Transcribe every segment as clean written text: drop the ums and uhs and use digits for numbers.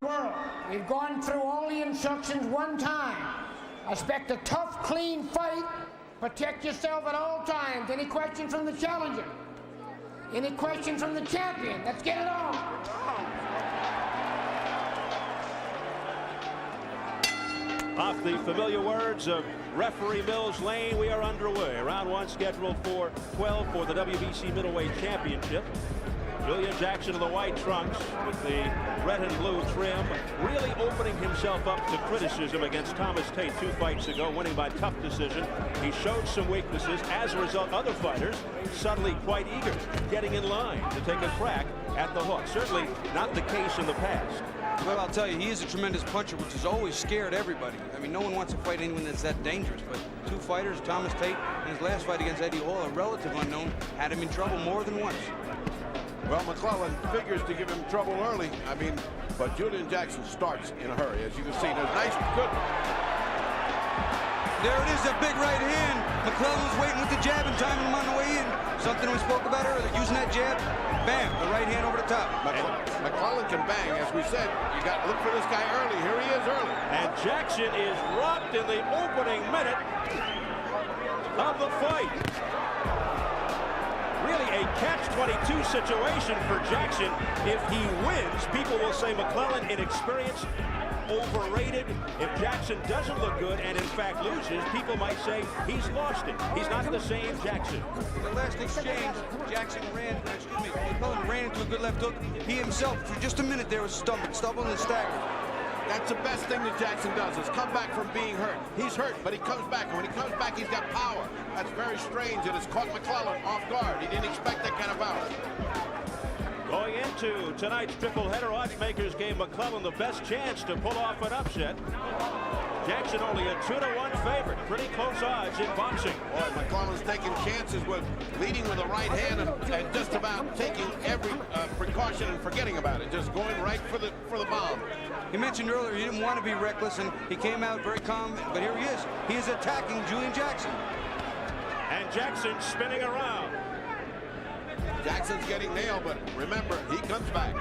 world. We've gone through all the instructions one time. Expect a tough, clean fight. Protect yourself at all times. Any question from the challenger? Any question from the champion? Let's get it on. Off the familiar words of referee Mills Lane, we are underway. Round one scheduled for 12 for the WBC middleweight championship. Julian Jackson in the white trunks with the red and blue trim, really opening himself up to criticism against Thomas Tate 2 fights ago, winning by tough decision. He showed some weaknesses. As a result, other fighters suddenly quite eager, getting in line to take a crack at the hook. Certainly not the case in the past. Well, I'll tell you, he is a tremendous puncher, which has always scared everybody. I mean, no one wants to fight anyone that's that dangerous, but 2 fighters, Thomas Tate and his last fight against Eddie Hall, a relative unknown, had him in trouble more than once. Well, McClellan figures to give him trouble early. I mean, but Julian Jackson starts in a hurry. As you can see, there's nice, good. There it is, a big right hand. McClellan was waiting with the jab and timing him on the way in. Something we spoke about earlier, using that jab. Bam, the right hand over the top. McClellan can bang. As we said, you got to look for this guy early. Here he is early. And Jackson is rocked in the opening minute of the fight. Really a catch-22 situation for Jackson. If he wins, people will say McClellan inexperienced, overrated. If Jackson doesn't look good and in fact loses, people might say he's lost it. He's not the same Jackson. The last exchange, McClellan ran into a good left hook. He himself, for just a minute there, was stumbled and staggered. That's the best thing that Jackson does, is come back from being hurt. He's hurt, but he comes back, and when he comes back, he's got power. That's very strange. It has caught McClellan off guard. He didn't expect that kind of power. Going into tonight's triple header, oddsmakers gave McClellan the best chance to pull off an upset. Jackson only a 2-1 favorite. Pretty close odds in boxing. Boy, McClellan's taking chances with leading with the right hand and just about taking every precaution and forgetting about it. Just going right for the bomb. He mentioned earlier he didn't want to be reckless, and he came out very calm, but here he is. He is attacking Julian Jackson. And Jackson spinning around. Jackson's getting nailed, but remember, he comes back.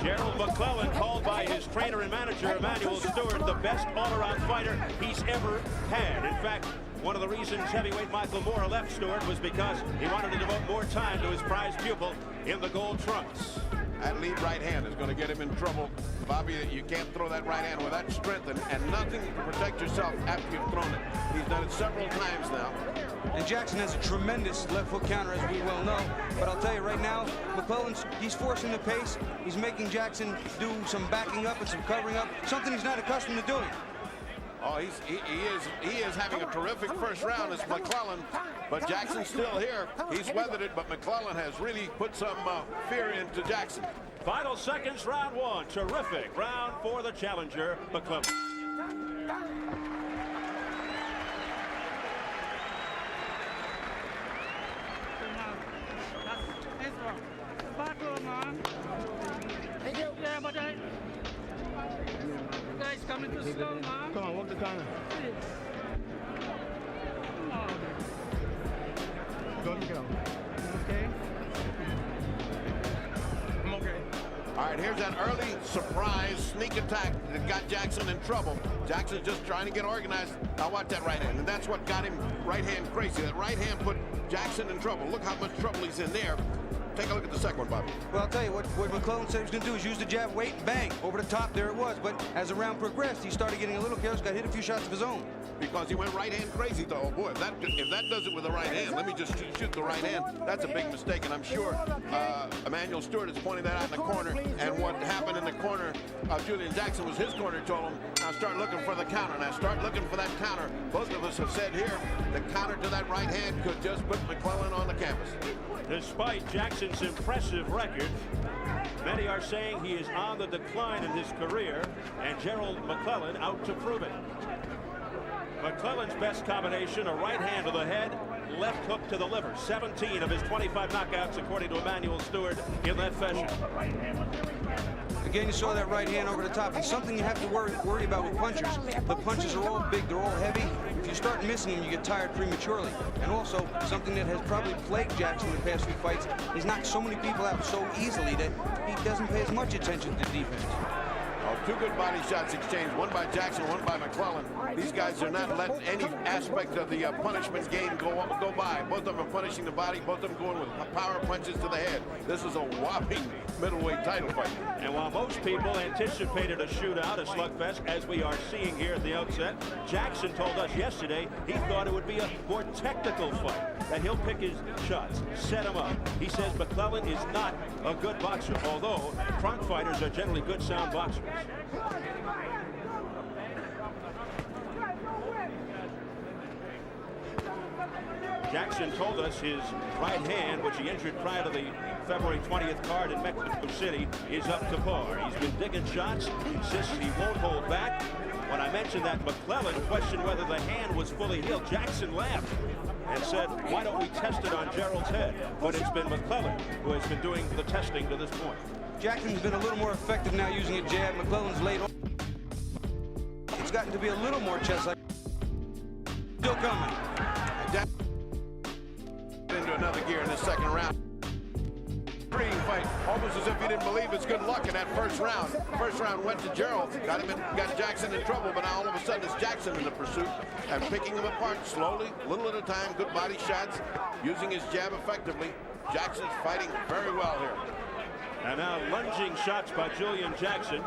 Gerald McClellan, called by his trainer and manager, Emanuel Stewart, the best all-around fighter he's ever had. In fact, one of the reasons heavyweight Michael Moore left Stewart was because he wanted to devote more time to his prized pupil in the gold trunks. That lead right hand is going to get him in trouble. Bobby, you can't throw that right hand with that strength and nothing to protect yourself after you've thrown it. He's done it several times now. And Jackson has a tremendous left hook counter, as we well know. But I'll tell you right now, McClellan's, he's forcing the pace. He's making Jackson do some backing up and some covering up, something he's not accustomed to doing. Oh, he is having a terrific first round. It's McClellan, but Jackson's still here. He's weathered it, but McClellan has really put some fear into Jackson. Final seconds, round one. Terrific round for the challenger, McClellan. Thank you. Yeah, but guys coming too slow, man. Come on, walk the corner. Go. Okay. I'm okay. All right, here's that early surprise sneak attack that got Jackson in trouble. Jackson's just trying to get organized. Now watch that right hand, and that's what got him right hand crazy. That right hand put Jackson in trouble. Look how much trouble he's in there. Take a look at the second one, Bobby. Well, I'll tell you what McClellan said he was going to do is use the jab, wait, and bang. Over the top, there it was. But as the round progressed, he started getting a little careless, got hit a few shots of his own. Because he went right hand crazy, though. Oh, boy, if that does it with the right hand, let me just shoot the right hand. That's a big mistake, and I'm sure Emanuel Stewart is pointing that out in the corner. And what happened in the corner of Julian Jackson was his corner told him, now start looking for the counter. Now start looking for that counter. Both of us have said here, the counter to that right hand could just put McClellan on the canvas. Despite Jackson's impressive record, many are saying he is on the decline in his career, and Gerald McClellan out to prove it. McClellan's best combination, a right hand to the head, left hook to the liver. 17 of his 25 knockouts, according to Emanuel Stewart, in that fashion. Again, you saw that right hand over the top. And something you have to worry about with punchers. The punches are all big, they're all heavy. If you start missing them, you get tired prematurely. And also, something that has probably plagued Jackson in the past few fights, he's knocked so many people out so easily that he doesn't pay as much attention to defense. Two good body shots exchanged, one by Jackson, one by McClellan. These guys are not letting any aspect of the punishment game go by. Both of them are punishing the body, both of them going with power punches to the head. This is a whopping middleweight title fight. And while most people anticipated a shootout, a slugfest, as we are seeing here at the outset, Jackson told us yesterday he thought it would be a more technical fight, that he'll pick his shots, set him up. He says McClellan is not a good boxer, although Kronk fighters are generally good, sound boxers. Jackson told us his right hand, which he injured prior to the February 20th card in Mexico City, is up to par. He's been digging shots, insists he won't hold back. When I mentioned that McClellan questioned whether the hand was fully healed, Jackson laughed and said, why don't we test it on Gerald's head? But it's been McClellan who has been doing the testing to this point. Jackson's been a little more effective now using a jab. McClellan's laid off. It's gotten to be a little more chest-like. Still coming. Into another gear in this second round. Fight, almost as if he didn't believe it's good luck in that first round. First round went to Gerald, got Jackson in trouble, but now all of a sudden it's Jackson in the pursuit and picking him apart slowly, little at a time. Good body shots, using his jab effectively. Jackson's fighting very well here. And now lunging shots by Julian Jackson,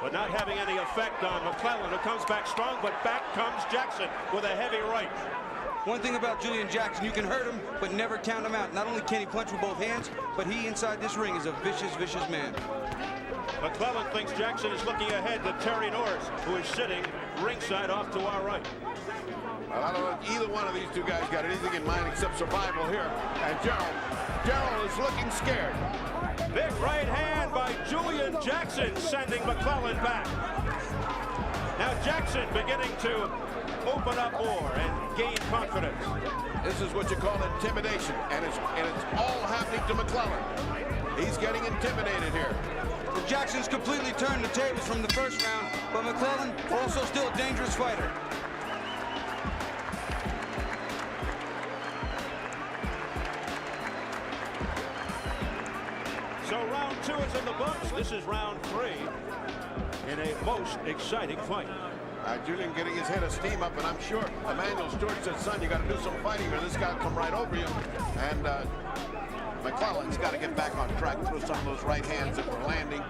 but not having any effect on McClellan, who comes back strong, but back comes Jackson with a heavy right. One thing about Julian Jackson, you can hurt him, but never count him out. Not only can he punch with both hands, but he inside this ring is a vicious, vicious man. McClellan thinks Jackson is looking ahead to Terry Norris, who is sitting ringside off to our right. Well, I don't know if either one of these two guys got anything in mind except survival here. And Gerald is looking scared. Big right hand by Julian Jackson, sending McClellan back. Now Jackson beginning to open up more and gain confidence. This is what you call intimidation, and it's all happening to McClellan. He's getting intimidated here. Well, Jackson's completely turned the tables from the first round, but McClellan also still a dangerous fighter. So round two is in the books. This is round three in a most exciting fight. Julian getting his head of steam up, and I'm sure Emmanuel Stewart said, son, you got to do some fighting or this guy will come right over you. And McClellan's got to get back on track, through some of those right hands that were landing.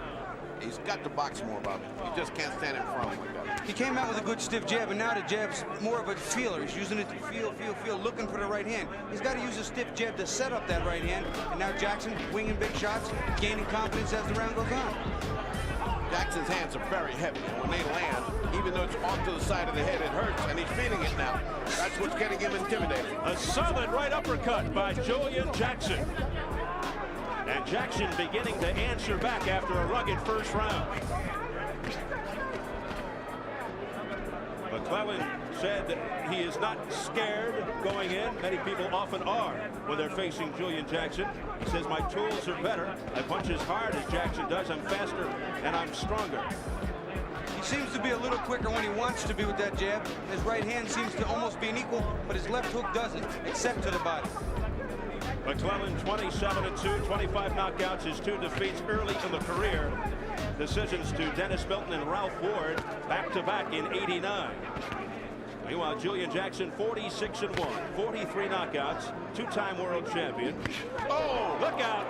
He's got to box more, Bobby. He just can't stand in front of him like that. He came out with a good stiff jab, and now the jab's more of a feeler. He's using it to feel, looking for the right hand. He's got to use a stiff jab to set up that right hand. And now Jackson winging big shots, gaining confidence as the round goes on. Jackson's hands are very heavy, and when they land, even though it's off to the side of the head, it hurts, and he's feeling it now. That's what's getting him intimidated. A solid right uppercut by Julian Jackson. And Jackson beginning to answer back after a rugged first round. McClellan said that he is not scared going in. Many people often are when they're facing Julian Jackson. He says, my tools are better. I punch as hard as Jackson does. I'm faster and I'm stronger. He seems to be a little quicker when he wants to be with that jab. His right hand seems to almost be an equal, but his left hook doesn't, except to the body. McClellan 27-2, 25 knockouts, his 2 defeats early in the career. Decisions to Dennis Milton and Ralph Ward back-to-back in '89. Meanwhile, Julian Jackson 46-1, 43 knockouts, 2-time world champion. Oh, look out!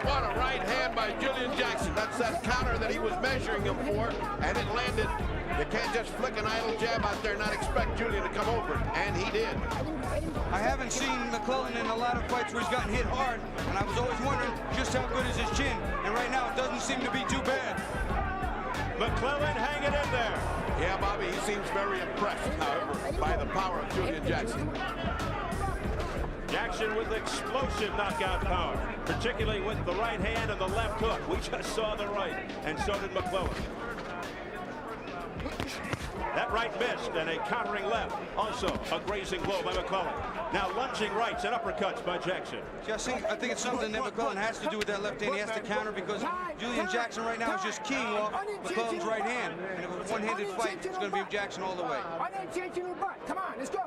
What a right hand by Julian Jackson. That's that counter that he was measuring him for, and it landed. You can't just flick an idle jab out there and not expect Julian to come over, and he did. I haven't seen McClellan in a lot of fights where he's gotten hit hard, and I was always wondering just how good is his chin, and right now it doesn't seem to be too bad. McClellan hanging in there. Yeah, Bobby, he seems very impressed, however, by the power of Julian Jackson. Jackson with explosive knockout power, particularly with the right hand and the left hook. We just saw the right, and so did McClellan. That right missed, and a countering left. Also a grazing blow by McClellan. Now lunging rights and uppercuts by Jackson. I think it's something that McClellan has to do with that left hand. He has to counter because Julian Jackson right now is just keying off McClellan's right hand. And if it's a one-handed fight, it's going to be Jackson all the way. Come on, let's go.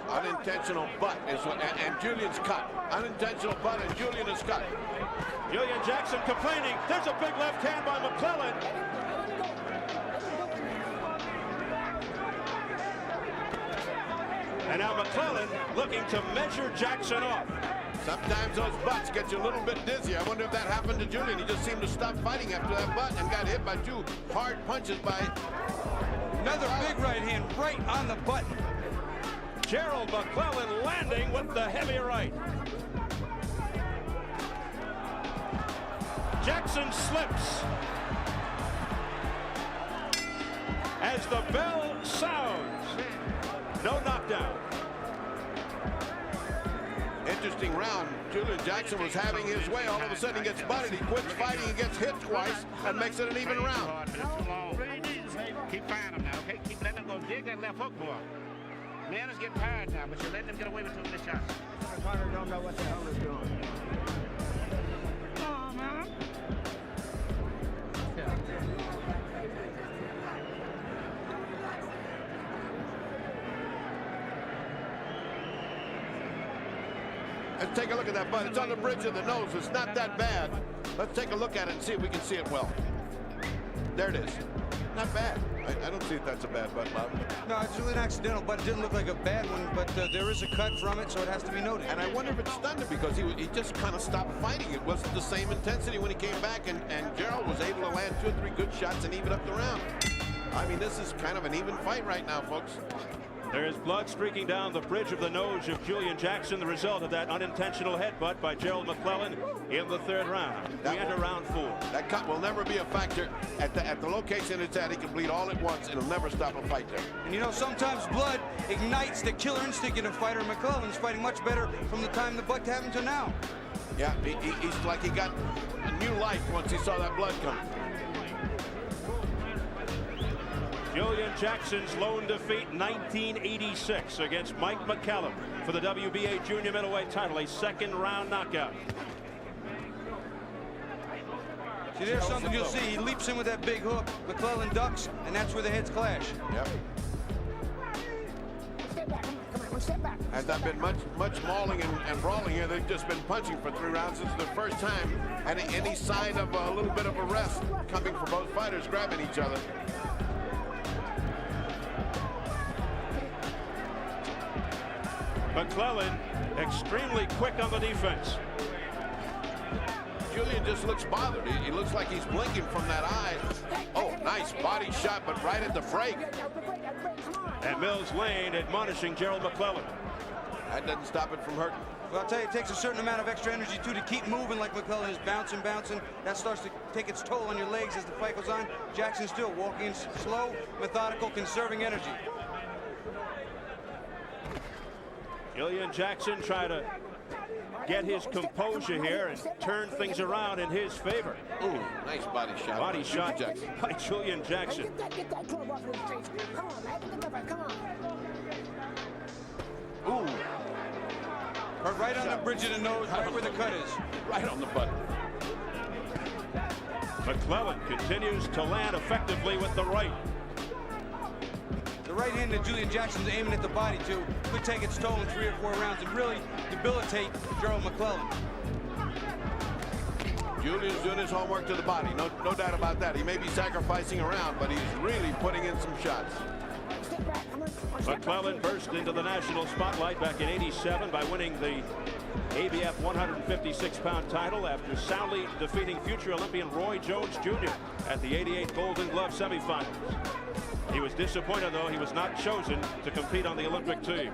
Unintentional butt is what, and Julian's cut. Unintentional butt, and Julian is cut. Julian Jackson complaining. There's a big left hand by McClellan. And now McClellan looking to measure Jackson off. Sometimes those butts get you a little bit dizzy. I wonder if that happened to Julian. He just seemed to stop fighting after that butt and got hit by 2 hard punches by... Another big right hand right on the button. Gerald McClellan landing with the heavy right. Jackson slips as the bell sounds. No knockdown. Interesting round. Julian Jackson was having his way. All of a sudden he gets butted. He quits fighting and gets hit twice and makes it an even round. Keep firing him now, okay? Keep letting him go dig that left hook, boy. Man is getting tired now, but you're letting him get away with 2 missed shots. The fighter don't know what the hell he's doing. Oh, man. Let's take a look at that butt. It's on the bridge of the nose. It's not that bad. Let's take a look at it and see if we can see it well. There it is. Not bad. I don't see if that's a bad butt, Bob. No, it's really an accidental, but it didn't look like a bad one, but there is a cut from it, so it has to be noted. And I wonder if it stunned him because he just kind of stopped fighting. It wasn't the same intensity when he came back, and Gerald was able to land 2 or 3 good shots and even up the round. I mean, this is kind of an even fight right now, folks. There is blood streaking down the bridge of the nose of Julian Jackson, the result of that unintentional headbutt by Gerald McClellan in the 3rd round. We enter round 4. That cut will never be a factor. At the location it's at, he can bleed all at once, and it'll never stop a fight there. And you know, sometimes blood ignites the killer instinct in a fighter. McClellan's fighting much better from the time the butt happened to now. Yeah, he's like he got a new life once he saw that blood come. Julian Jackson's lone defeat, 1986, against Mike McCallum for the WBA junior middleweight title, a 2nd round knockout. See, there's something you'll see. He leaps in with that big hook. McClellan ducks, and that's where the heads clash. Yep. Step back, come on, step back. Has not been much mauling and brawling here. They've just been punching for 3 rounds. This is the first time any sign of a little bit of a rest coming from both fighters grabbing each other. McClellan extremely quick on the defense. Julian just looks bothered. He looks like he's blinking from that eye. Oh, nice body shot, but right at the break. And Mills Lane admonishing Gerald McClellan. That doesn't stop it from hurting. Well, I'll tell you, it takes a certain amount of extra energy, too, to keep moving like McClellan is bouncing. That starts to take its toll on your legs as the fight goes on. Jackson's still walking slow, methodical, conserving energy. Julian Jackson trying to get his composure here and turn things around in his favor. Ooh, nice body shot. Body shot by Julian Jackson. Get that club off his face. Come on, man, get the weapon, come on. Ooh. Right on the bridge of the nose, right where the cut is. Right on the butt. McClellan continues to land effectively with the right. The right hand that Julian Jackson's aiming at the body to could take its toll in 3 or 4 rounds and really debilitate Gerald McClellan. Julian's doing his homework to the body. No doubt about that. He may be sacrificing a round, but he's really putting in some shots. McClellan burst into the national spotlight back in '87 by winning the ABF 156-pound title after soundly defeating future Olympian Roy Jones Jr. at the '88 Golden Glove semifinals. He was disappointed, though, he was not chosen to compete on the Olympic team.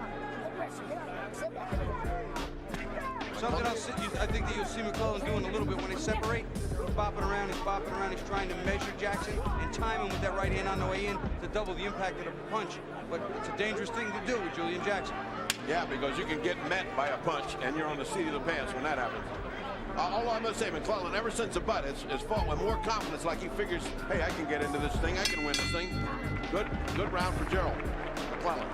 Something else I think that you'll see McClellan doing a little bit when they separate. He's bopping around, he's trying to measure Jackson and time him with that right hand on the way in to double the impact of the punch. But it's a dangerous thing to do with Julian Jackson. Yeah, because you can get met by a punch, and you're on the seat of the pants when that happens. Although I must say, McClellan, ever since the butt, has fought with more confidence, like he figures, hey, I can get into this thing, I can win this thing. Good round for Gerald McClellan.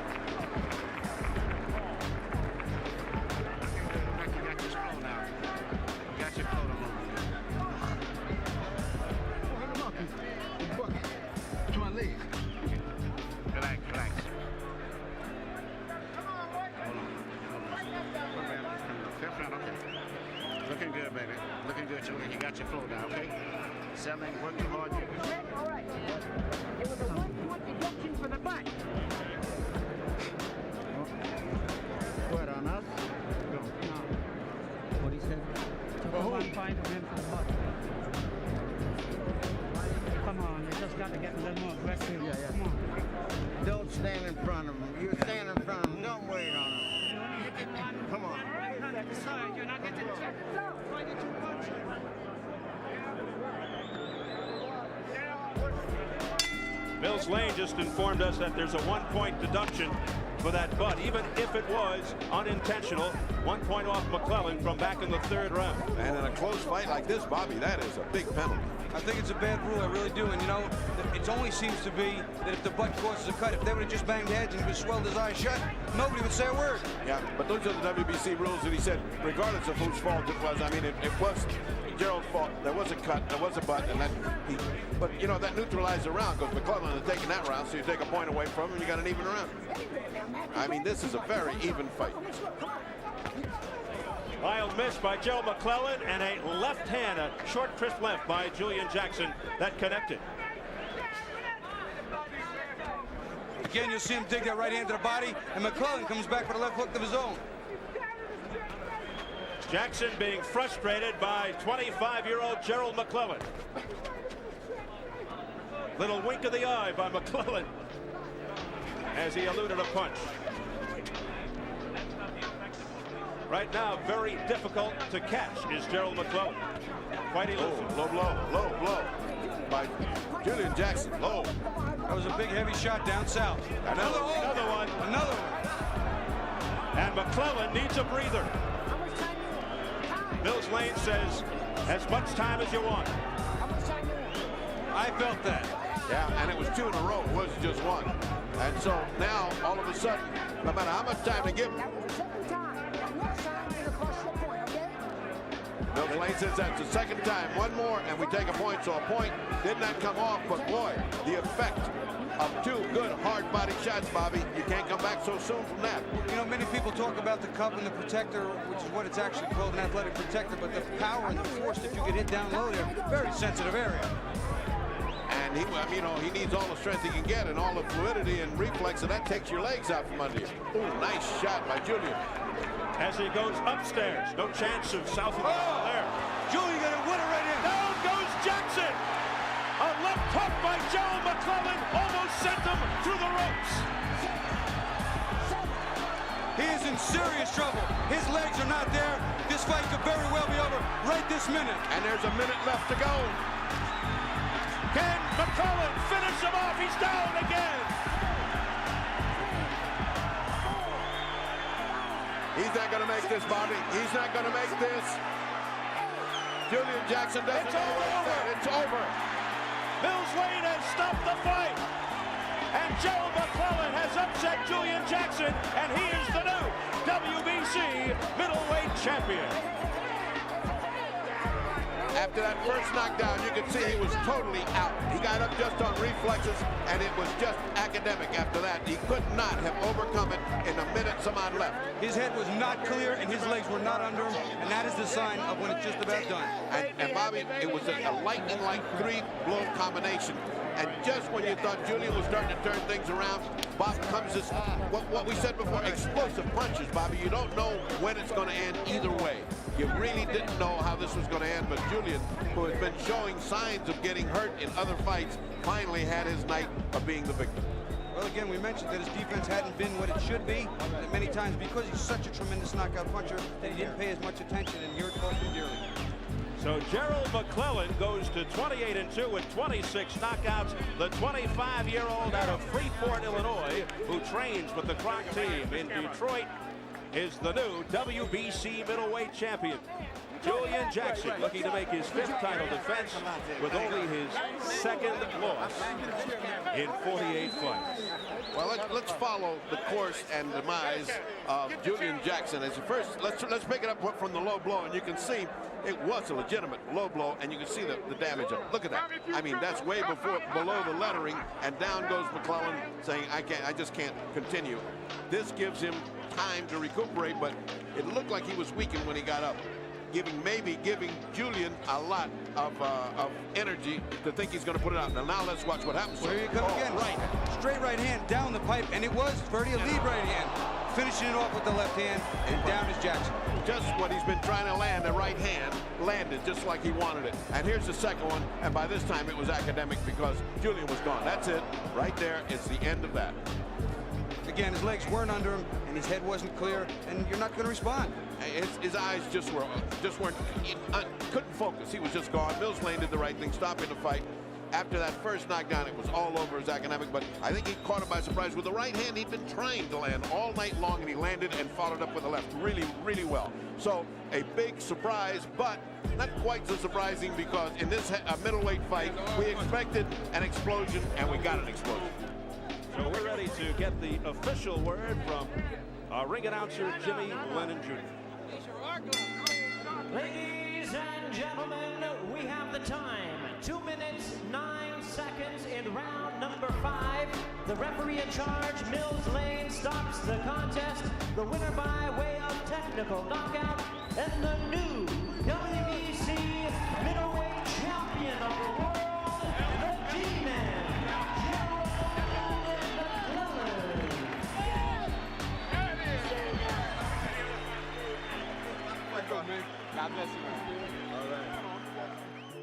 Lord. All right. It was a 1-point deduction for the butt. What, on us? No. What he said? Took a 1 point of him for the butt. Come on, they just got to get a little more aggressive. Yeah. Come on. Don't stand in front of him. You stand in front of him. Don't wait on him. Come on. You're not getting checked. Why did you punch him? Mills Lane just informed us that there's a 1-point deduction for that butt, even if it was unintentional. 1 point off McClellan from back in the 3rd round. And in a close fight like this, Bobby, that is a big penalty. I think it's a bad rule, I really do. And you know, it only seems to be that if the butt causes a cut, if they would have just banged heads and he would swelled his eyes shut, nobody would say a word. Yeah, but those are the WBC rules that he said, regardless of whose fault it was. I mean, it was Gerald's fault. There was a cut, there was a butt, and but you know, that neutralized the round because McClellan had taken that round, so you take a point away from him, you got an even round. I mean, this is a very even fight. Wild miss by Gerald McClellan and a left hand, a short crisp left by Julian Jackson that connected. Again, you'll see him dig that right hand to the body, and McClellan comes back with a left hook of his own. Jackson being frustrated by 25-year-old Gerald McClellan. Little wink of the eye by McClellan as he eluded a punch. Right now, very difficult to catch is Gerald McClellan. Quite elusive. Low blow by Julian Jackson. Low. That was a big, heavy shot down south. Another one. Another one. And McClellan needs a breather. Mills Lane says, as much time as you want. I felt that. Yeah, and it was 2 in a row. It wasn't just 1. And so now, all of a sudden, no matter how much time to give him, Mills Lane says that's the 2nd time. 1 more, and we take a point. So a point did not come off, but boy, the effect of 2 good hard body shots, Bobby. You can't come back so soon from that. You know, many people talk about the cup and the protector, which is what it's actually called, an athletic protector, but the power and the force that you get hit down low there, very sensitive area. And he needs all the strength he can get and all the fluidity and reflex, and that takes your legs out from under you. Ooh, nice shot by Julian. As he goes upstairs, no chance of south of there. Julian got a winner right in. Down goes Jackson. A left hook by Gerald McClellan almost sent him through the ropes. He is in serious trouble. His legs are not there. This fight could very well be over right this minute. And there's a minute left to go. Can McClellan finish him off? He's down again. He's not going to make this, Bobby. He's not going to make this. Julian Jackson doesn't It's know where it's over. at. It's over. Mills Lane has stopped the fight. And Gerald McClellan has upset Julian Jackson, and he is the new WBC middleweight champion. After that first knockdown, you could see he was totally out. He got up just on reflexes, and it was just academic after that. He could not have overcome it in a minute some odd left. His head was not clear, and his legs were not under him, and that is the sign of when it's just about done. And Bobby, it was a lightning-like 3-blow combination. And just when you thought Julian was starting to turn things around, Bob comes this, what we said before, explosive punches, Bobby. You don't know when it's going to end either way. You really didn't know how this was going to end, but Julian, who has been showing signs of getting hurt in other fights, finally had his night of being the victim. Well, again, we mentioned that his defense hadn't been what it should be, and many times because he's such a tremendous knockout puncher that he didn't pay as much attention, and here it cost him dearly. So Gerald McClellan goes to 28-2 with 26 knockouts. The 25-year-old out of Freeport, Illinois, who trains with the Kronk team in Detroit, is the new WBC middleweight champion. Julian Jackson looking to make his 5th title defense with only his 2nd loss in 48 fights. Well, let's follow the course and demise of Julian Jackson. As first, let's pick it up from the low blow, and you can see it was a legitimate low blow, and you can see the damage of it. Look at that. I mean, that's way below the lettering, and down goes McClellan saying, I just can't continue. This gives him time to recuperate, but it looked like he was weakened when he got up. maybe giving Julian a lot of energy to think he's going to put it out. Now let's watch what happens. Here you come again. Right. Straight right hand down the pipe, and it was Ferdy a lead right hand. Finishing it off with the left hand, and down is Jackson. Just what he's been trying to land, the right hand landed just like he wanted it. And here's the second one, and by this time it was academic because Julian was gone. That's it, right there. It's the end of that. Again, his legs weren't under him, and his head wasn't clear, and you're not going to respond. His eyes just weren't, couldn't focus. He was just gone. Mills Lane did the right thing, stopping the fight. After that first knockdown, it was all over his academic, but I think he caught him by surprise. With the right hand, he'd been trying to land all night long, and he landed and followed up with the left really, really well. So a big surprise, but not quite so surprising because in this middleweight fight, we expected an explosion, and we got an explosion. So we're ready to get the official word from our ring announcer, Jimmy Lennon Jr. Ladies and gentlemen, we have the time. 2 minutes, 9 seconds in round number 5. The referee in charge, Mills Lane, stops the contest. The winner by way of technical knockout, and the new WBC middleweight champion of the world, the G-Man, Gerald McClellan. God bless you, man.